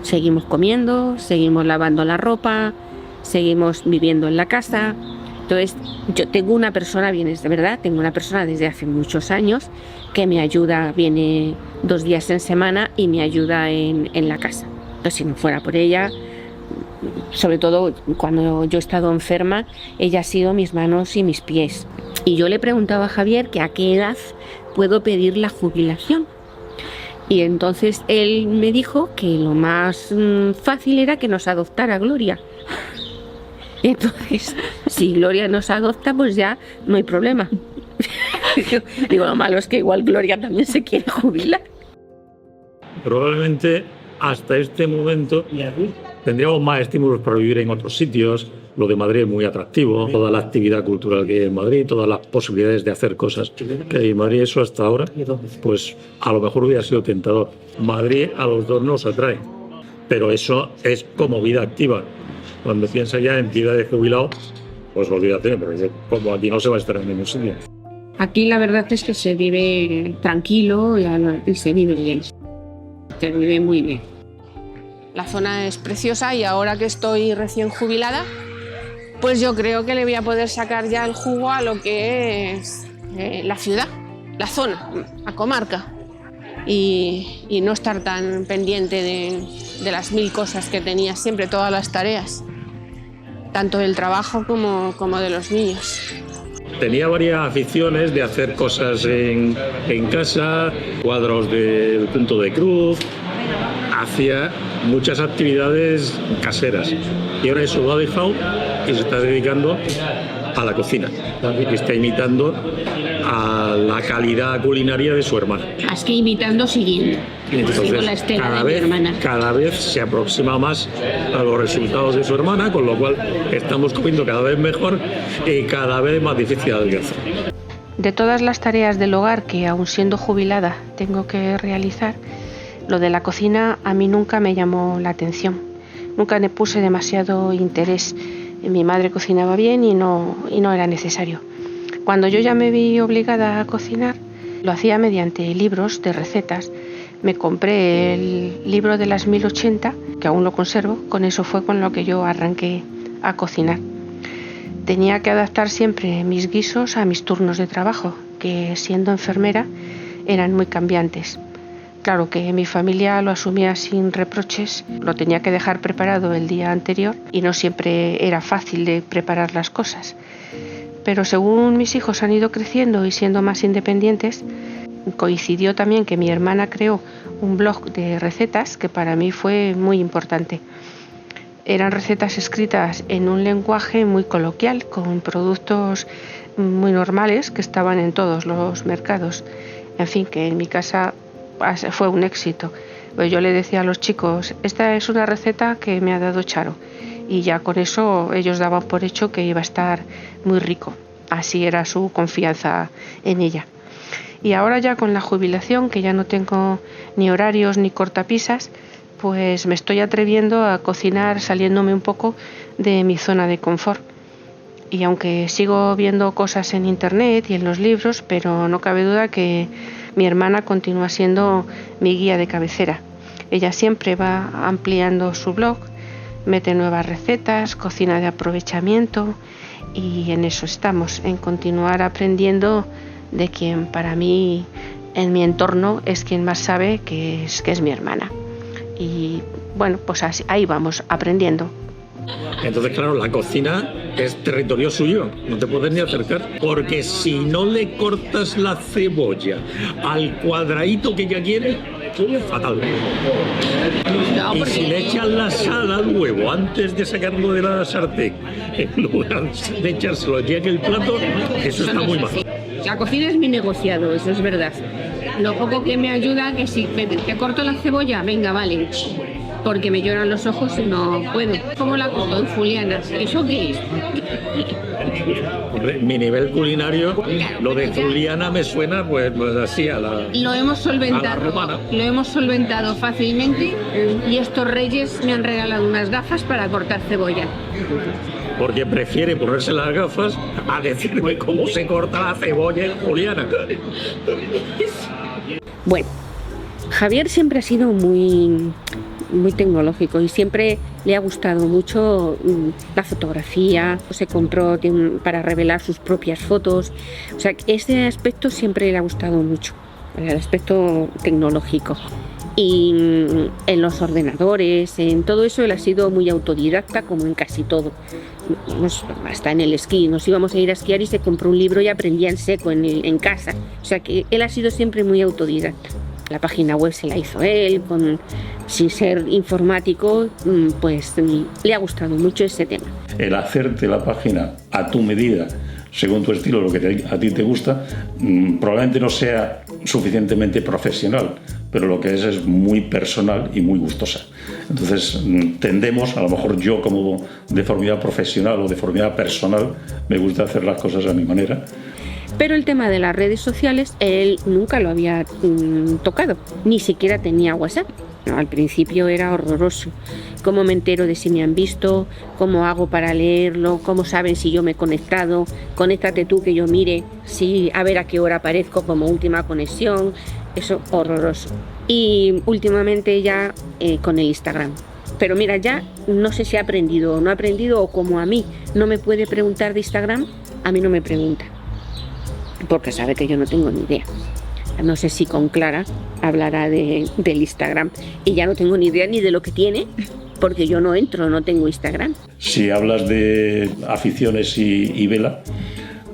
Seguimos comiendo, seguimos lavando la ropa, seguimos viviendo en la casa. Entonces, yo tengo una persona, tengo una persona desde hace muchos años que me ayuda, viene 2 días en semana y me ayuda en la casa. Entonces, si no fuera por ella, sobre todo cuando yo he estado enferma, ella ha sido mis manos y mis pies. Y yo le preguntaba a Javier que a qué edad puedo pedir la jubilación. Y entonces él me dijo que lo más fácil era que nos adoptara Gloria. Entonces, si Gloria nos adopta, pues ya no hay problema. Digo, lo malo es que igual Gloria también se quiere jubilar. Probablemente hasta este momento tendríamos más estímulos para vivir en otros sitios. Lo de Madrid es muy atractivo, toda la actividad cultural que hay en Madrid, todas las posibilidades de hacer cosas que hay en Madrid, eso hasta ahora, pues a lo mejor hubiera sido tentador. Madrid a los dos nos atrae, pero eso es como vida activa. Cuando piensa ya en vida de jubilado, Pues olvídate, pero como aquí no se va a estar en ningún sitio. Aquí la verdad es que se vive tranquilo y se vive bien. Se vive muy bien. La zona es preciosa y ahora que estoy recién jubilada, pues yo creo que le voy a poder sacar ya el jugo a lo que es la ciudad, la zona, la comarca. Y no estar tan pendiente de las 1000 cosas que tenía siempre, todas las tareas, tanto del trabajo como de los niños. Tenía varias aficiones de hacer cosas en casa, cuadros del punto de cruz, hacía muchas actividades caseras y ahora eso lo ha dejado y se está dedicando a la cocina. Está imitando a la calidad culinaria de su hermana. Es que imitando, siguiendo. Entonces, La estela de mi hermana. cada vez se aproxima más a los resultados de su hermana, con lo cual estamos comiendo cada vez mejor y cada vez más difícil de adelgazar. De todas las tareas del hogar que, aun siendo jubilada, tengo que realizar, lo de la cocina a mí nunca me llamó la atención. Nunca le puse demasiado interés. Mi madre cocinaba bien y no era necesario. Cuando yo ya me vi obligada a cocinar, lo hacía mediante libros de recetas. Me compré el libro de las 1080, que aún lo conservo. Con eso fue con lo que yo arranqué a cocinar. Tenía que adaptar siempre mis guisos a mis turnos de trabajo, que siendo enfermera eran muy cambiantes. Claro que mi familia lo asumía sin reproches, lo tenía que dejar preparado el día anterior y no siempre era fácil de preparar las cosas. Pero según mis hijos han ido creciendo y siendo más independientes, coincidió también que mi hermana creó un blog de recetas que para mí fue muy importante. Eran recetas escritas en un lenguaje muy coloquial, con productos muy normales que estaban en todos los mercados. En fin, que en mi casa fue un éxito. Pues yo le decía a los chicos, esta es una receta que me ha dado Charo. Y ya con eso ellos daban por hecho que iba a estar muy rico. Así era su confianza en ella. Y ahora ya con la jubilación, que ya no tengo ni horarios ni cortapisas, pues me estoy atreviendo a cocinar saliéndome un poco de mi zona de confort. Y aunque sigo viendo cosas en internet y en los libros, pero no cabe duda que mi hermana continúa siendo mi guía de cabecera. Ella siempre va ampliando su blog, mete nuevas recetas, cocina de aprovechamiento y en eso estamos, en continuar aprendiendo de quien para mí en mi entorno es quien más sabe que es mi hermana. Y bueno, pues así, ahí vamos, aprendiendo. Entonces, claro, la cocina es territorio suyo, no te puedes ni acercar, porque si no le cortas la cebolla al cuadradito que ella quiere, fatal. Y si le echas la sal al huevo antes de sacarlo de la sartén, en lugar de echárselo ya en el plato, eso está muy mal. La cocina es mi negociado, eso es verdad. Lo poco que me ayuda, que si te corto la cebolla, venga, vale, porque me lloran los ojos y no puedo. ¿Cómo la corto en juliana? ¿Eso qué es? Hombre, mi nivel culinario, lo de juliana me suena pues así a la Lo hemos solventado fácilmente y estos reyes me han regalado unas gafas para cortar cebolla. Porque prefiere ponerse las gafas a decirme cómo se corta la cebolla en juliana. Bueno, Javier siempre ha sido muy tecnológico y siempre le ha gustado mucho la fotografía. Se compró para revelar sus propias fotos. O sea, ese aspecto siempre le ha gustado mucho, el aspecto tecnológico. Y en los ordenadores, en todo eso, él ha sido muy autodidacta, como en casi todo. Hasta en el esquí, nos íbamos a ir a esquiar y se compró un libro y aprendía en seco en casa. O sea que él ha sido siempre muy autodidacta. La página web se la hizo él, sin ser informático, pues le ha gustado mucho ese tema. El hacerte la página a tu medida, según tu estilo, lo que a ti te gusta, probablemente no sea suficientemente profesional, pero lo que es muy personal y muy gustosa. Entonces tendemos, a lo mejor yo como de forma profesional o de forma personal, me gusta hacer las cosas a mi manera. Pero el tema de las redes sociales, él nunca lo había tocado, ni siquiera tenía WhatsApp. No, al principio era horroroso. ¿Cómo me entero de si me han visto? ¿Cómo hago para leerlo? ¿Cómo saben si yo me he conectado? Conéctate tú que yo mire, sí, a ver a qué hora aparezco como última conexión. Eso, horroroso. Y últimamente ya con el Instagram. Pero mira, ya no sé si ha aprendido o no ha aprendido, o como a mí no me puede preguntar de Instagram, a mí no me pregunta. Porque sabe que yo no tengo ni idea. No sé si con Clara hablará del Instagram. Y ya no tengo ni idea ni de lo que tiene, porque yo no entro, no tengo Instagram. Si hablas de aficiones y vela,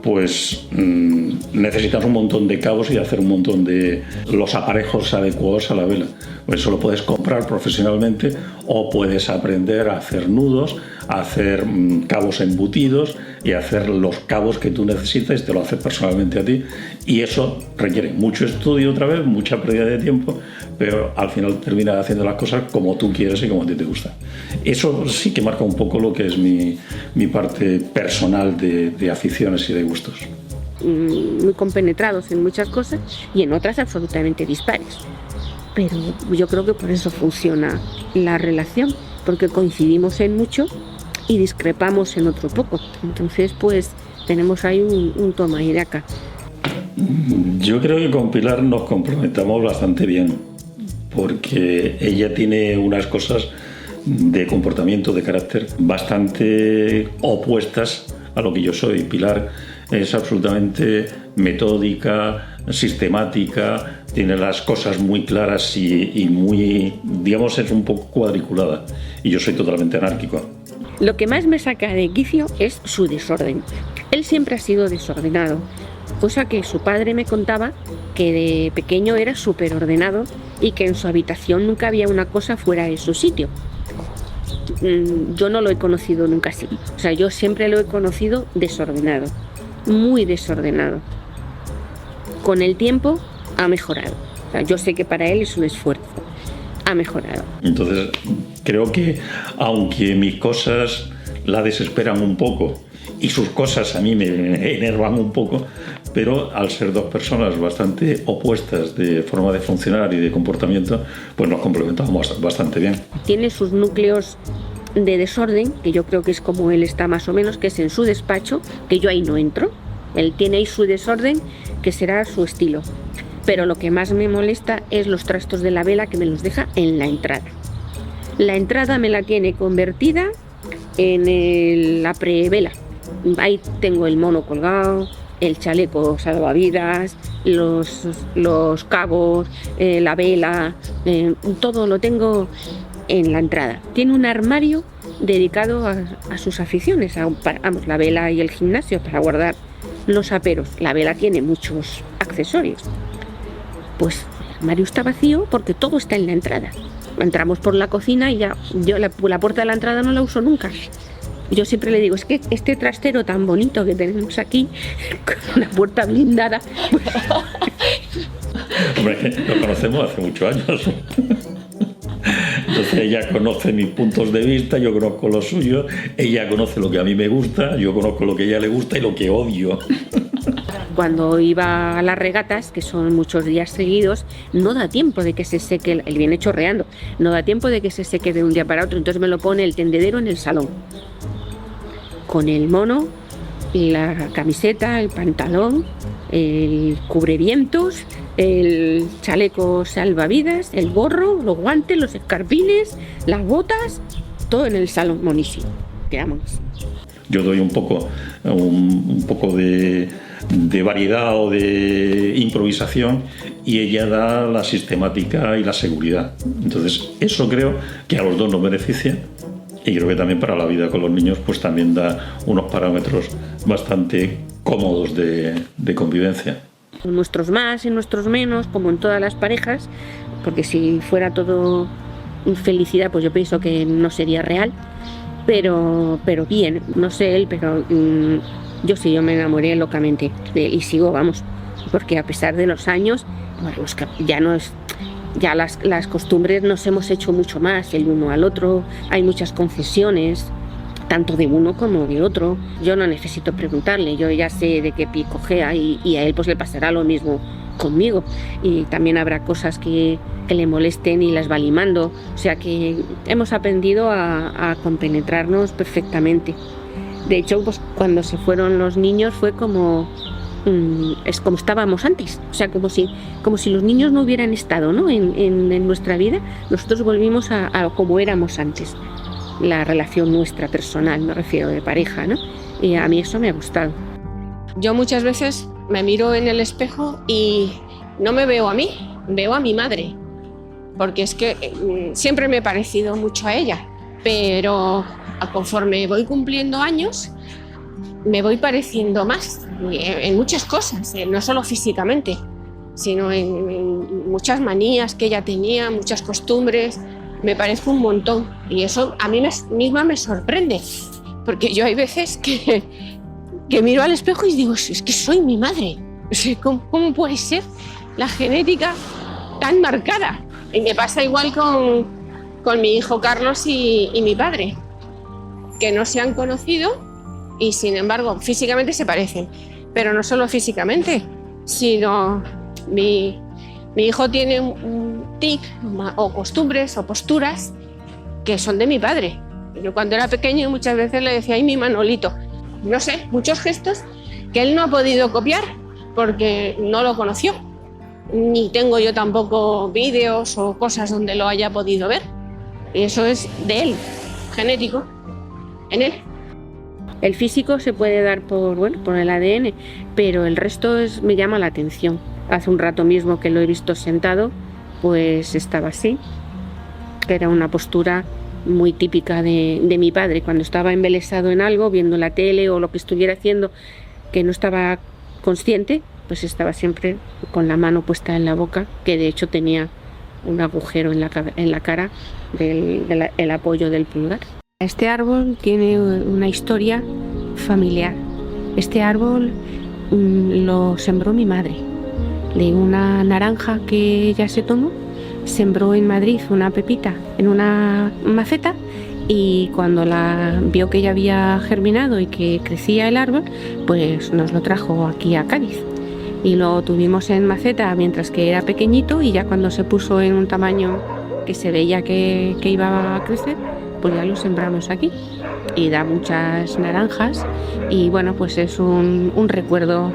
pues necesitas un montón de cabos y hacer un montón de los aparejos adecuados a la vela. Pues eso lo puedes comprar profesionalmente o puedes aprender a hacer nudos, a hacer cabos embutidos y a hacer los cabos que tú necesitas, te lo haces personalmente a ti, y eso requiere mucho estudio otra vez, mucha pérdida de tiempo, pero al final terminas haciendo las cosas como tú quieres y como a ti te gusta. Eso sí que marca un poco lo que es mi parte personal de aficiones y de gustos. Muy compenetrados en muchas cosas y en otras absolutamente dispares. Pero yo creo que por eso funciona la relación, porque coincidimos en mucho y discrepamos en otro poco. Entonces, pues tenemos ahí un toma y daca. Yo creo que con Pilar nos complementamos bastante bien, porque ella tiene unas cosas de comportamiento, de carácter, bastante opuestas a lo que yo soy. Pilar es absolutamente metódica, sistemática, tiene las cosas muy claras y muy, digamos, es un poco cuadriculada. Y yo soy totalmente anárquico. Lo que más me saca de quicio es su desorden. Él siempre ha sido desordenado, cosa que su padre me contaba que de pequeño era súper ordenado y que en su habitación nunca había una cosa fuera de su sitio. Yo no lo he conocido nunca así. O sea, yo siempre lo he conocido desordenado, muy desordenado. Con el tiempo ha mejorado. O sea, yo sé que para él es un esfuerzo. Ha mejorado. Entonces, creo que aunque mis cosas la desesperan un poco y sus cosas a mí me enervan un poco, pero al ser dos personas bastante opuestas de forma de funcionar y de comportamiento, pues nos complementamos bastante bien. Tiene sus núcleos de desorden, que yo creo que es como él está más o menos, que es en su despacho, que yo ahí no entro. Él tiene ahí su desorden, que será su estilo. Pero lo que más me molesta es los trastos de la vela, que me los deja en la entrada. La entrada me la tiene convertida en la prevela. Ahí tengo el mono colgado, el chaleco salvavidas, los cabos, la vela, todo lo tengo en la entrada. Tiene un armario dedicado a sus aficiones, vamos, la vela y el gimnasio, para guardar los aperos. La vela tiene muchos accesorios. Pues el armario está vacío porque todo está en la entrada. Entramos por la cocina y ya yo la puerta de la entrada no la uso nunca. Yo siempre le digo, es que este trastero tan bonito que tenemos aquí, con una puerta blindada... Pues... Hombre, nos conocemos hace muchos años. Entonces ella conoce mis puntos de vista, yo conozco los suyos, ella conoce lo que a mí me gusta, yo conozco lo que a ella le gusta y lo que odio. Cuando iba a las regatas, que son muchos días seguidos, no da tiempo de que se seque, él viene chorreando, no da tiempo de que se seque de un día para otro, entonces me lo pone el tendedero en el salón, con el mono, la camiseta, el pantalón, el cubrevientos, el chaleco salvavidas, el gorro, los guantes, los escarpines, las botas, todo en el salón, monísimo. Quedamos. Yo doy un poco de variedad o de improvisación y ella da la sistemática y la seguridad. Entonces eso creo que a los dos nos beneficia y creo que también para la vida con los niños pues también da unos parámetros bastante cómodos de convivencia. Nuestros más y nuestros menos, como en todas las parejas, porque si fuera todo felicidad pues yo pienso que no sería real, pero bien, no sé él, pero yo me enamoré locamente de él y sigo, vamos, porque a pesar de los años, bueno, ya no es, ya las costumbres nos hemos hecho mucho más el uno al otro, hay muchas concesiones, tanto de uno como de otro. Yo no necesito preguntarle, yo ya sé de qué pie cojea y a él pues le pasará lo mismo conmigo, y también habrá cosas que le molesten y las va limando, o sea que hemos aprendido a compenetrarnos perfectamente. De hecho, pues cuando se fueron los niños fue como es como estábamos antes, o sea, como si los niños no hubieran estado, ¿no? en nuestra vida. Nosotros volvimos a como éramos antes, la relación nuestra personal, me refiero, de pareja, ¿no? Y a mí eso me ha gustado. Yo muchas veces me miro en el espejo y no me veo a mí, veo a mi madre, porque es que siempre me he parecido mucho a ella, pero conforme voy cumpliendo años me voy pareciendo más en muchas cosas, no solo físicamente, sino en muchas manías que ella tenía, muchas costumbres. Me parezco un montón y eso a mí misma me sorprende, porque yo hay veces que miro al espejo y digo, es que soy mi madre. ¿Cómo puede ser la genética tan marcada? Y me pasa igual con mi hijo Carlos y mi padre, que no se han conocido y sin embargo físicamente se parecen, pero no solo físicamente, sino mi hijo tiene un tic o costumbres o posturas que son de mi padre. Yo cuando era pequeño muchas veces le decía, ¡ay, mi Manolito! No sé, muchos gestos que él no ha podido copiar porque no lo conoció. Ni tengo yo tampoco vídeos o cosas donde lo haya podido ver. Y eso es de él, genético, en él. El físico se puede dar por el ADN, pero el resto me llama la atención. Hace un rato mismo que lo he visto sentado, pues estaba así, que era una postura muy típica de mi padre. Cuando estaba embelesado en algo, viendo la tele o lo que estuviera haciendo, que no estaba consciente, pues estaba siempre con la mano puesta en la boca, que de hecho tenía un agujero en la cara del apoyo del pulgar. Este árbol tiene una historia familiar. Este árbol lo sembró mi madre. De una naranja que ella se tomó, sembró en Madrid una pepita en una maceta, y cuando la vio que ya había germinado y que crecía el árbol, pues nos lo trajo aquí a Cádiz. Y lo tuvimos en maceta mientras que era pequeñito, y ya cuando se puso en un tamaño que se veía que iba a crecer, pues ya lo sembramos aquí. Y da muchas naranjas, y bueno, pues es un recuerdo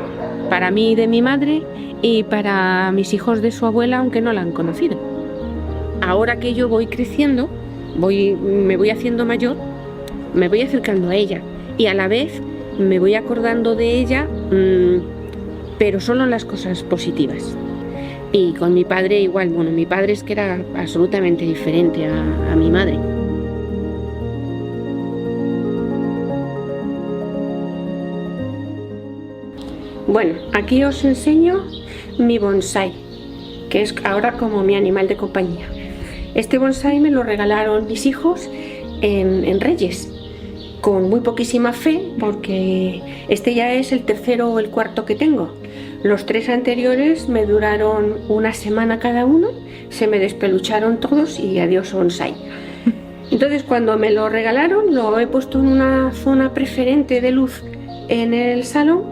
para mí de mi madre y para mis hijos de su abuela, aunque no la han conocido. Ahora que yo voy creciendo, me voy haciendo mayor, me voy acercando a ella y a la vez me voy acordando de ella, pero solo en las cosas positivas. Y con mi padre igual. Bueno, mi padre es que era absolutamente diferente a mi madre. Bueno, aquí os enseño mi bonsái, que es ahora como mi animal de compañía. Este bonsái me lo regalaron mis hijos en Reyes, con muy poquísima fe, porque este ya es el tercero o el cuarto que tengo. Los 3 anteriores me duraron una semana cada uno, se me despelucharon todos y adiós bonsái. Entonces, cuando me lo regalaron, lo he puesto en una zona preferente de luz en el salón,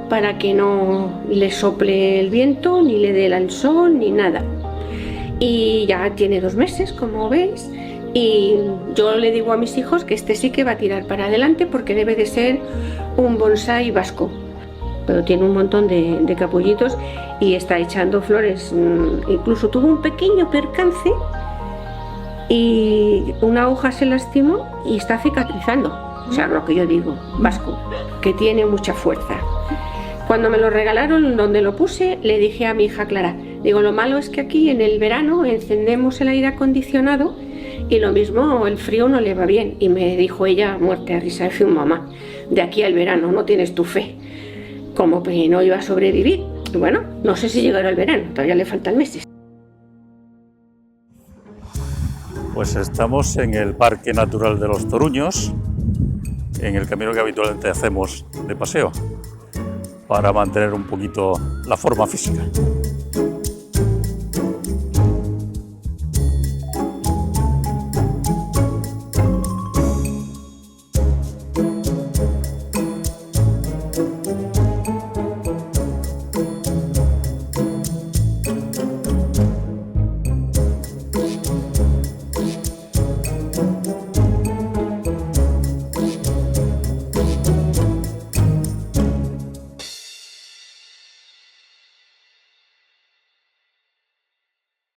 para que no le sople el viento, ni le dé el sol, ni nada. Y ya tiene 2 meses, como veis, y yo le digo a mis hijos que este sí que va a tirar para adelante, porque debe de ser un bonsái vasco. Pero tiene un montón de capullitos y está echando flores. Incluso tuvo un pequeño percance y una hoja se lastimó y está cicatrizando. O sea, lo que yo digo, vasco, que tiene mucha fuerza. Cuando me lo regalaron, donde lo puse, le dije a mi hija Clara, digo, lo malo es que aquí en el verano encendemos el aire acondicionado y lo mismo el frío no le va bien. Y me dijo ella, muerte de risa, dice, mamá, de aquí al verano no tienes tu fe, como que no iba a sobrevivir. Y bueno, no sé si llegará el verano, todavía le faltan meses. Pues estamos en el Parque Natural de los Toruños, en el camino que habitualmente hacemos de paseo, para mantener un poquito la forma física.